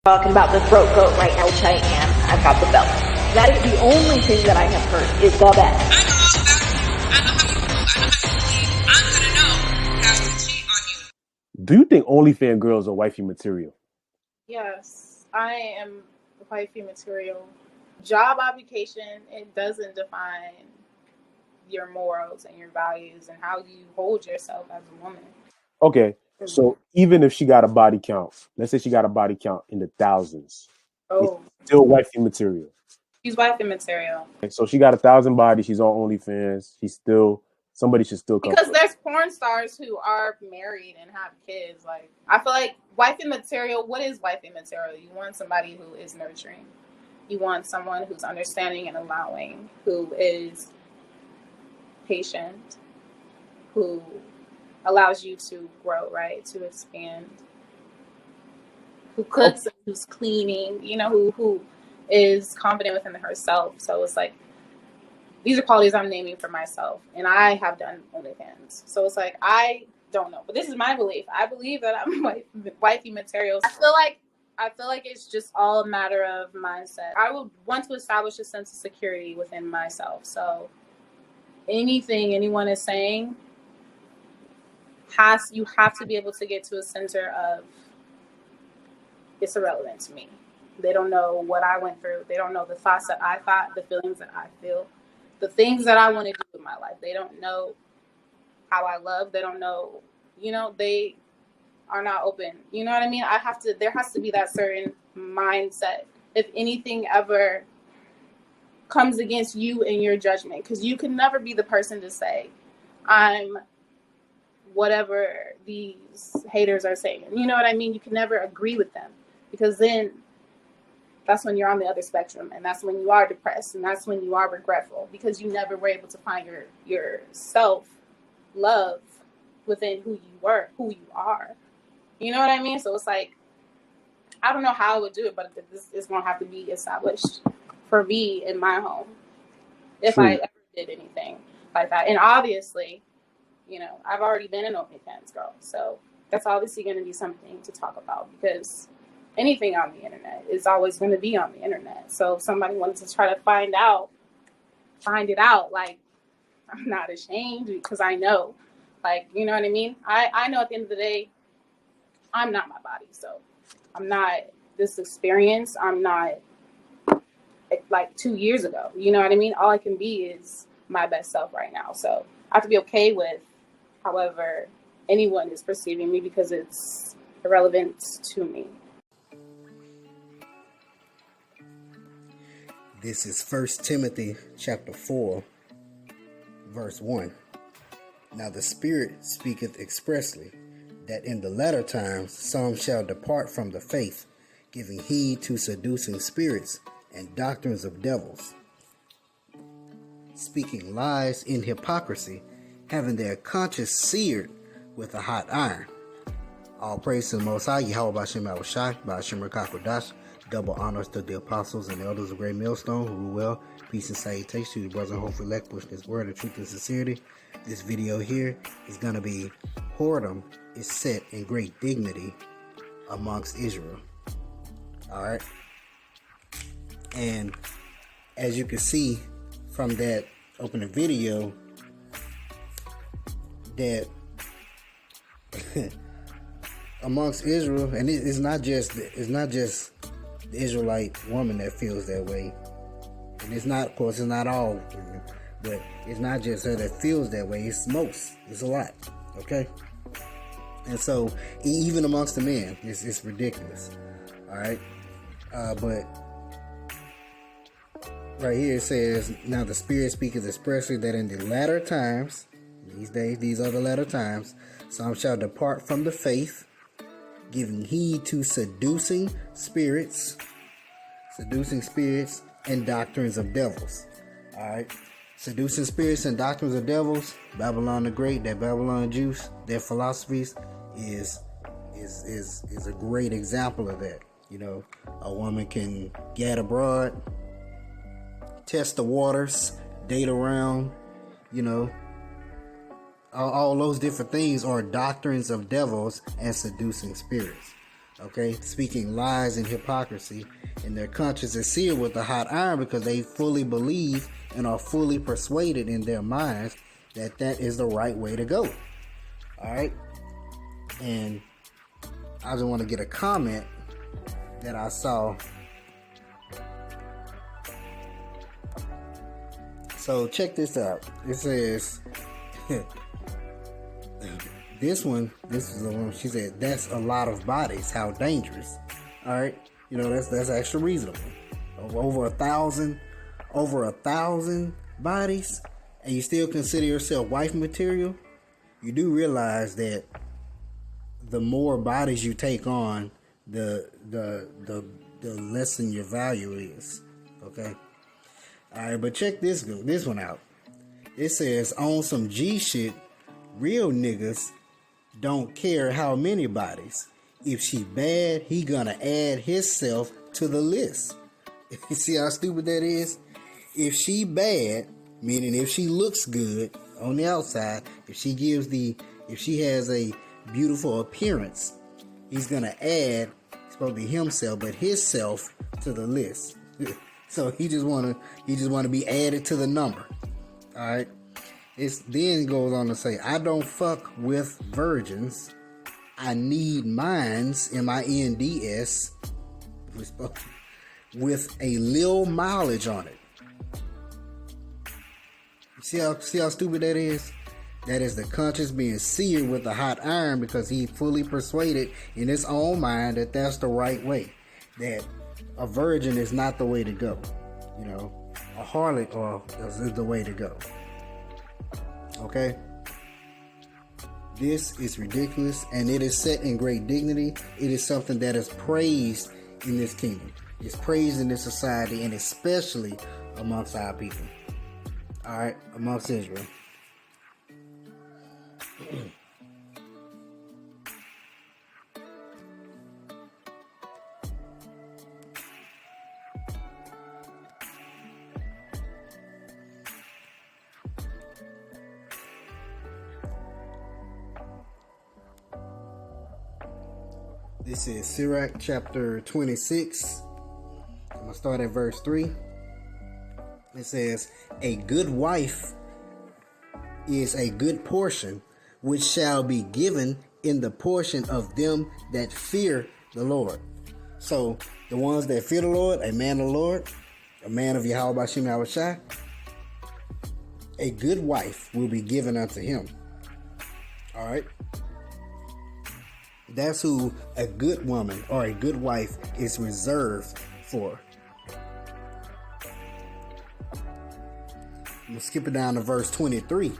Talking about the throat goat right now, which I am. I've got the belt. That is the only thing that I have heard is the best. I know all about you. I know how you move. I know how you believe. I'm gonna know how to cheat on you. Do you think OnlyFans girls are wifey material? Yes, I am wifey material. Job application, it doesn't define your morals and your values and how you hold yourself as a woman. Okay, so even if she got a body count, let's say she got a body count in the thousands, Oh, it's still wifey material. she's wifey material. So she got 1,000 bodies. She's on OnlyFans. Somebody should still come. Because there's porn stars who are married and have kids. Like, I feel like wifey material, what is wifey material? You want somebody who is nurturing. You want someone who's understanding and allowing, who is patient, who allows you to grow, right? To expand. Who cooks, who's cleaning, who is confident within herself. So it's like, these are qualities I'm naming for myself. And I have done OnlyFans. So it's like, I don't know. But this is my belief. I believe that I'm wifey material. I feel like it's just all a matter of mindset. I would want to establish a sense of security within myself. So anything anyone is saying, you have to be able to get to a center of, it's irrelevant to me. They don't know what I went through. They don't know the thoughts that I thought, the feelings that I feel, the things that I want to do with my life. They don't know how I love. They don't know, they are not open. You know what I mean? There has to be that certain mindset. If anything ever comes against you and your judgment, because you can never be the person to say, I'm whatever these haters are saying. You know what I mean? You can never agree with them, because then that's when you're on the other spectrum, and that's when you are depressed, and that's when you are regretful, because you never were able to find your self-love within who you are. You know what I mean? So it's like, I don't know how I would do it, but this is going to have to be established for me in my home if I ever did anything like that. And obviously, I've already been an OnlyFans girl, so that's obviously going to be something to talk about, because anything on the internet is always going to be on the internet. So if somebody wanted to try to find it out, like, I'm not ashamed, because I know, like, you know what I mean? I know at the end of the day, I'm not my body. So I'm not this experience. I'm not like 2 years ago. You know what I mean? All I can be is my best self right now. So I have to be okay with however anyone is perceiving me, because it's irrelevant to me. This is 1 Timothy chapter 4, verse 1. Now the Spirit speaketh expressly, that in the latter times some shall depart from the faith, giving heed to seducing spirits and doctrines of devils, speaking lies in hypocrisy, having their conscience seared with a hot iron. All praise to the Most High, Yahweh B'Shem Yahushai, B'Shem Rakakodash. Double honors to the apostles and the elders of Great Millstone who rule well. Peace and salutation to the brothers and hopeful elect, pushing this word of truth and sincerity. This video here is going to be Whoredom is set in great dignity amongst Israel. Alright. And as you can see from that opening video, that amongst Israel, and it's not just the Israelite woman that feels that way, and it's not, of course, it's not all women, but it's not just her that feels that way. It's a lot, okay? And so even amongst the men, it's ridiculous. All right, but right here it says, now the Spirit speaketh expressly that in the latter times, these days, these are the latter times, some shall depart from the faith, giving heed to seducing spirits and doctrines of devils. All right, seducing spirits and doctrines of devils. Babylon the Great, that Babylon juice, their philosophies is a great example of that. A woman can get abroad, test the waters, date around, all those different things are doctrines of devils and seducing spirits. Okay, speaking lies and hypocrisy, and their conscience is seared with a hot iron because they fully believe and are fully persuaded in their minds that that is the right way to go. All right, and I just want to get a comment that I saw. So check this out. It says this is the one. She said, "That's a lot of bodies. How dangerous." All right, you know that's actually reasonable. Over 1,000 bodies, and you still consider yourself wife material. You do realize that the more bodies you take on, the less than your value is. Okay. All right, but check this one out. It says on some G shit, real niggas don't care how many bodies. If she bad, he gonna add himself to the list. You see how stupid that is? If she bad, meaning if she looks good on the outside, if she has a beautiful appearance, he's gonna add, it's supposed to be himself, but himself to the list. So he just wanna be added to the number. All right. Then goes on to say, I don't fuck with virgins. I need minds, MINDS, with a little mileage on it. See how stupid that is? That is the conscience being seared with a hot iron because he fully persuaded in his own mind that that's the right way. That a virgin is not the way to go. You know, a harlot is the way to go. Okay? This is ridiculous, and it is set in great dignity. It is something that is praised in this kingdom. It's praised in this society, and especially amongst our people. All right, amongst Israel. This is Sirach chapter 26. I'm going to start at verse 3. It says, a good wife is a good portion, which shall be given in the portion of them that fear the Lord. So, the ones that fear the Lord, a man of the Lord, a man of Yahweh Bashim Yahushai, a good wife will be given unto him. All right? That's who a good woman or a good wife is reserved for. I'm going to skip it down to verse 23.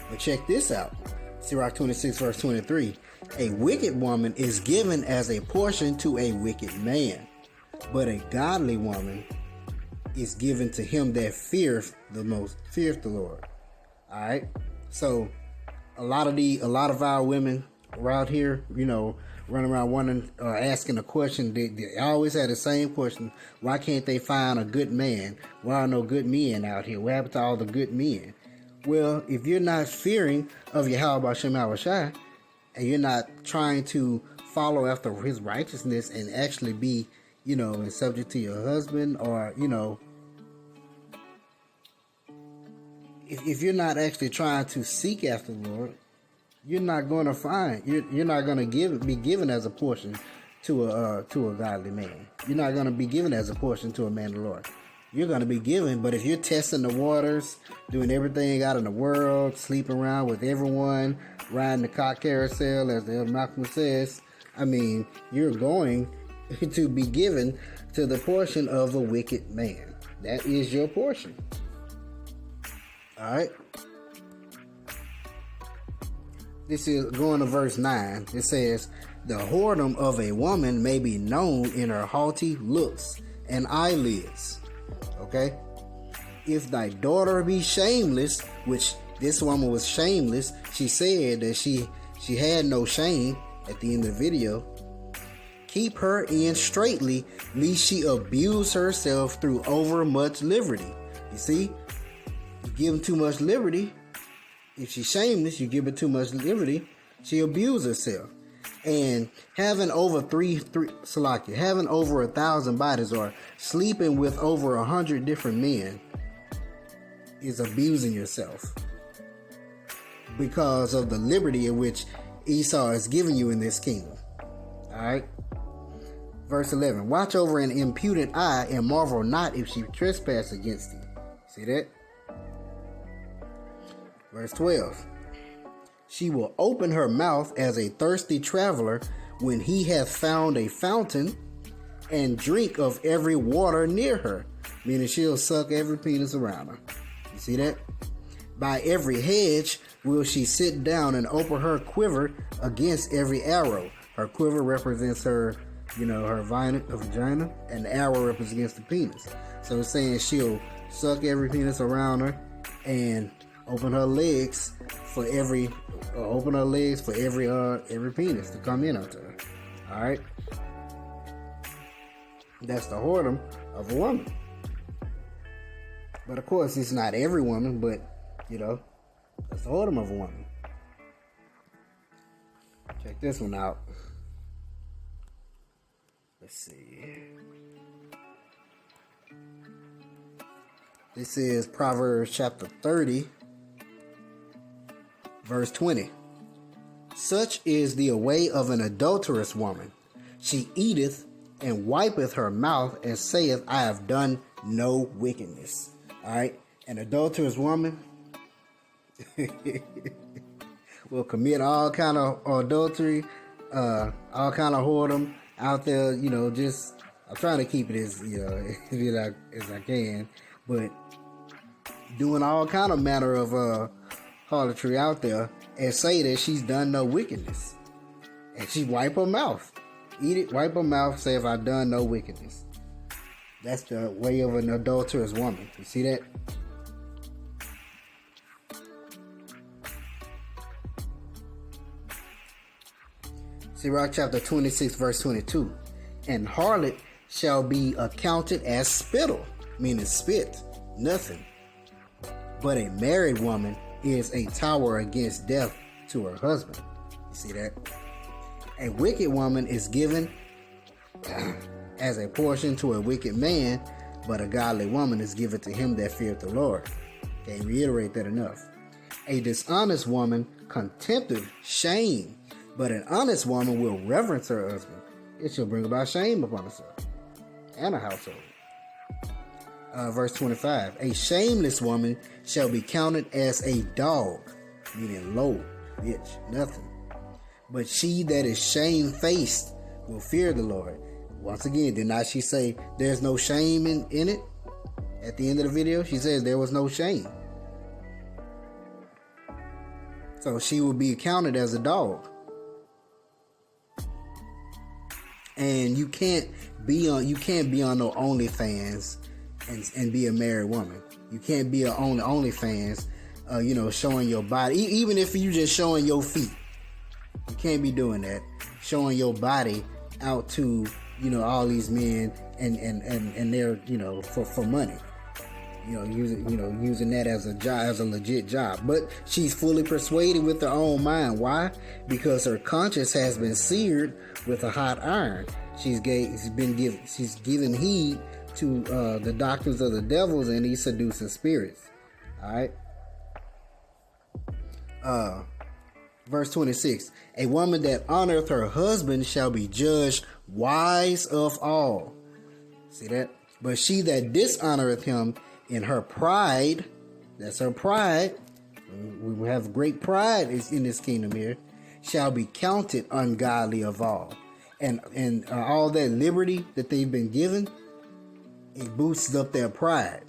But check this out. Sirach 26 verse 23. A wicked woman is given as a portion to a wicked man, but a godly woman is given to him that feareth the Lord. All right. So a lot of our women around here, you know, running around wondering, asking a question. They always had the same question. Why can't they find a good man? Why are no good men out here? What happened to all the good men? Well, if you're not fearing of Yahweh B'Shem Yahushai, and you're not trying to follow after his righteousness and actually be, you know, and subject to your husband, or, you know, if you're not actually trying to seek after the Lord, you're not going to find. You're not going to be given as a portion to a godly man. You're not going to be given as a portion to a man of the Lord. You're going to be given, but if you're testing the waters, doing everything out in the world, sleeping around with everyone, riding the cock carousel, as the Elder Malcolm says, I mean, you're going to be given to the portion of a wicked man. That is your portion. All right. This is going to verse 9. It says, the whoredom of a woman may be known in her haughty looks and eyelids. Okay? If thy daughter be shameless, which this woman was shameless, she said that she had no shame at the end of the video. Keep her in straitly, lest she abuse herself through overmuch liberty. You see? You give them too much liberty. If she's shameless, you give her too much liberty, she abuses herself. And having over having over 1,000 bodies or sleeping with over 100 different men is abusing yourself because of the liberty in which Esau is giving you in this kingdom. Alright? Verse 11. Watch over an impudent eye and marvel not if she trespass against thee. See that? Verse 12. She will open her mouth as a thirsty traveler when he hath found a fountain, and drink of every water near her. Meaning she'll suck every penis around her. You see that? By every hedge will she sit down and open her quiver against every arrow. Her quiver represents her, her vagina, and the arrow represents the penis. So it's saying she'll suck every penis around her and open her legs for every penis to come in onto her. All right, that's the whoredom of a woman. But of course, it's not every woman, but that's the whoredom of a woman. Check this one out. Let's see. This is Proverbs chapter 30, verse 20. Such is the way of an adulterous woman. She eateth and wipeth her mouth and saith, I have done no wickedness. Alright? An adulterous woman will commit all kind of adultery, all kind of whoredom out there, just, I'm trying to keep it as, as I can, but doing all kind of manner of harlotry out there and say that she's done no wickedness. And she wipe her mouth. Eat it, wipe her mouth, say, if I've done no wickedness. That's the way of an adulterous woman. You see that? Sirach chapter 26 verse 22. And harlot shall be accounted as spittle, meaning spit, nothing. But a married woman is a tower against death to her husband. You see that? A wicked woman is given as a portion to a wicked man, but a godly woman is given to him that feareth the Lord. Can't reiterate that enough. A dishonest woman contempteth shame, but an honest woman will reverence her husband. It shall bring about shame upon herself and a household. Verse 25. A shameless woman shall be counted as a dog, meaning low, bitch, nothing. But she that is shamefaced will fear the Lord. Once again, did not she say there's no shame in it? At the end of the video, she says there was no shame. So she will be counted as a dog. And you can't be on no OnlyFans and be a married woman. You can't be on OnlyFans, showing your body. Even if you just showing your feet, you can't be doing that. Showing your body out to all these men and they're for money. Using that as a job, as a legit job. But she's fully persuaded with her own mind. Why? Because her conscience has been seared with a hot iron. She's given heed to the doctrines of the devils and these seducing spirits. All right. Verse 26. A woman that honoreth her husband shall be judged wise of all. See that? But she that dishonoreth him in her pride, that's her pride. We have great pride in this kingdom here. Shall be counted ungodly of all. And all that liberty that they've been given, it boosts up their pride.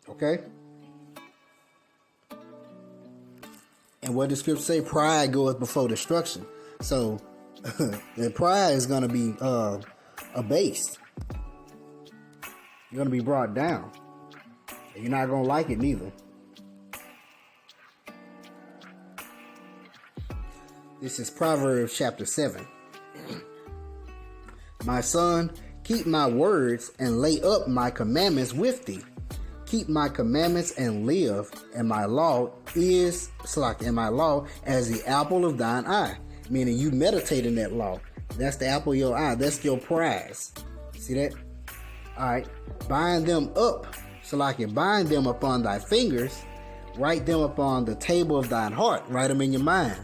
Okay? And what the scripture say, pride goeth before destruction. So the pride is going to be abased. You're going to be brought down. And you're not going to like it neither. This is Proverbs chapter 7. My son, keep my words and lay up my commandments with thee. Keep my commandments and live, and my law as the apple of thine eye. meaning you meditate in that law. That's the apple of your eye. That's your prize. See that? All right. Bind them up, so like you bind them upon thy fingers, write them upon the table of thine heart. Write them in your mind.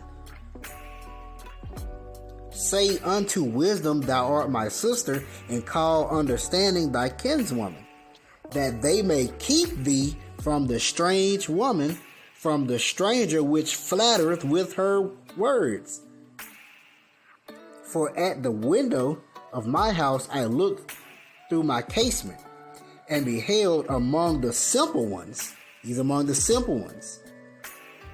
Say unto wisdom, thou art my sister, and call understanding thy kinswoman, that they may keep thee from the strange woman, from the stranger which flattereth with her words. For at the window of my house I looked through my casement, and beheld among the simple ones, he's among the simple ones,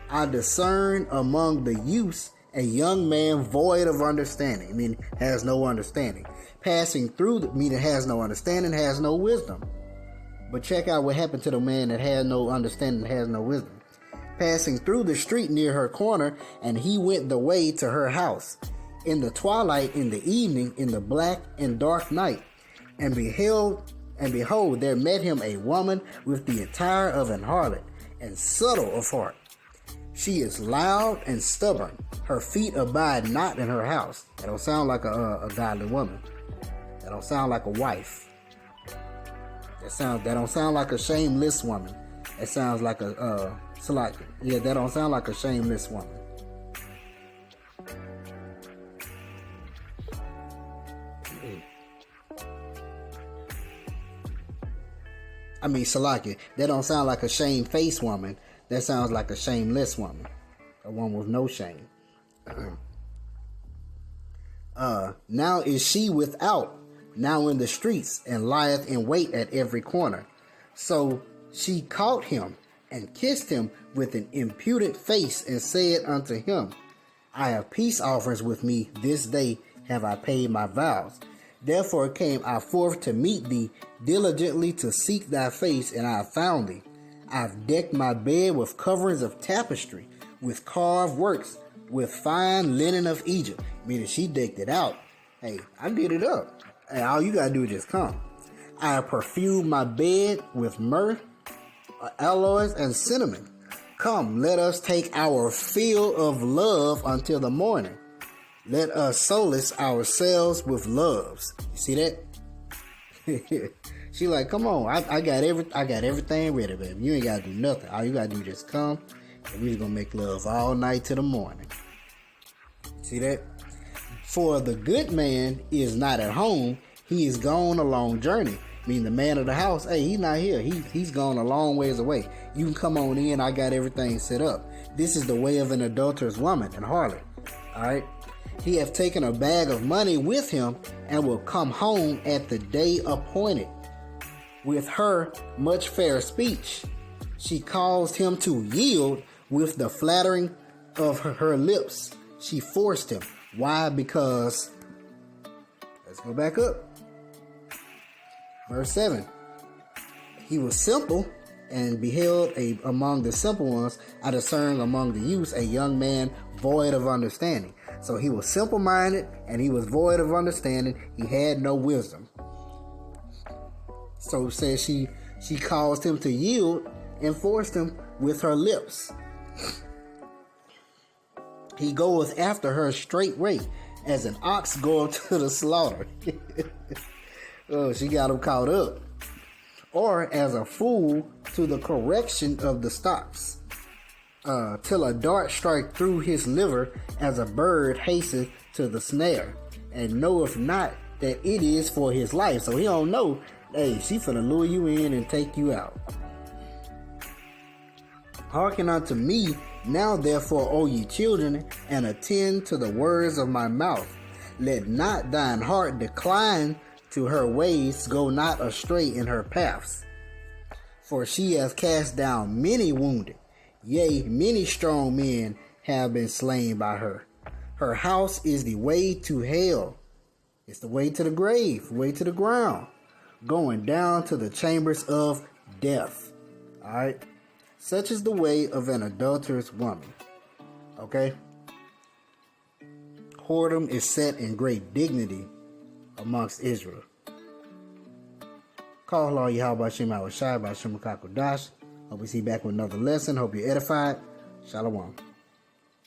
I discern among the youths a young man void of understanding, meaning has no understanding. Passing through, meaning has no understanding, has no wisdom. But check out what happened to the man that had no understanding, has no wisdom. Passing through the street near her corner, and he went the way to her house. In the twilight, in the evening, in the black and dark night, and behold, there met him a woman with the attire of an harlot, and subtle of heart. She is loud and stubborn. Her feet abide not in her house. That don't sound like a godly woman. That don't sound like a wife. That don't sound like a shameless woman. That sounds like that don't sound like a shameless woman. Salaki, that don't sound like a shamefaced woman. That sounds like a shameless woman. A woman with no shame. Now is she without, now in the streets, and lieth in wait at every corner. So she caught him, and kissed him with an impudent face, and said unto him, I have peace offerings with me, this day have I paid my vows. Therefore came I forth to meet thee, diligently to seek thy face, and I have found thee. I've decked my bed with coverings of tapestry, with carved works, with fine linen of Egypt. Meaning she decked it out. Hey, I did it up. Hey, all you gotta do is just come. I have perfumed my bed with myrrh, aloes, and cinnamon. Come, let us take our fill of love until the morning. Let us solace ourselves with loves. You see that? She like, come on, I got everything ready, baby. You ain't gotta do nothing. All you gotta do is just come, and we just gonna make love all night to the morning. See that? For the good man is not at home, he is gone a long journey. Meaning the man of the house, hey, he's not here. He's gone a long ways away. You can come on in, I got everything set up. This is the way of an adulterous woman and harlot. Alright? He hath taken a bag of money with him, and will come home at the day appointed. With her much fair speech, she caused him to yield with the flattering of her lips. She forced him. Why? Because, let's go back up. Verse 7. He was simple, and beheld among the simple ones, I discerned among the youths a young man void of understanding. So he was simple-minded, and he was void of understanding. He had no wisdom. So it says she caused him to yield and forced him with her lips. He goeth after her straightway, as an ox goeth to the slaughter. Oh, she got him caught up. Or as a fool to the correction of the stocks, till a dart strike through his liver, as a bird hasteth to the snare, and knoweth not that it is for his life. So he don't know, hey, she finna lure you in and take you out. Hearken unto me now, therefore, O ye children, and attend to the words of my mouth. Let not thine heart decline to her ways, go not astray in her paths. For she hath cast down many wounded, yea, many strong men have been slain by her. Her house is the way to hell. It's the way to the grave, way to the ground, going down to the chambers of death. All right. Such is the way of an adulterous woman. Okay. Whoredom is set in great dignity amongst Israel. Call all Yahweh Shem Awashai by Shem Kakodash. Hope we see you back with another lesson. Hope you're edified. Shalom.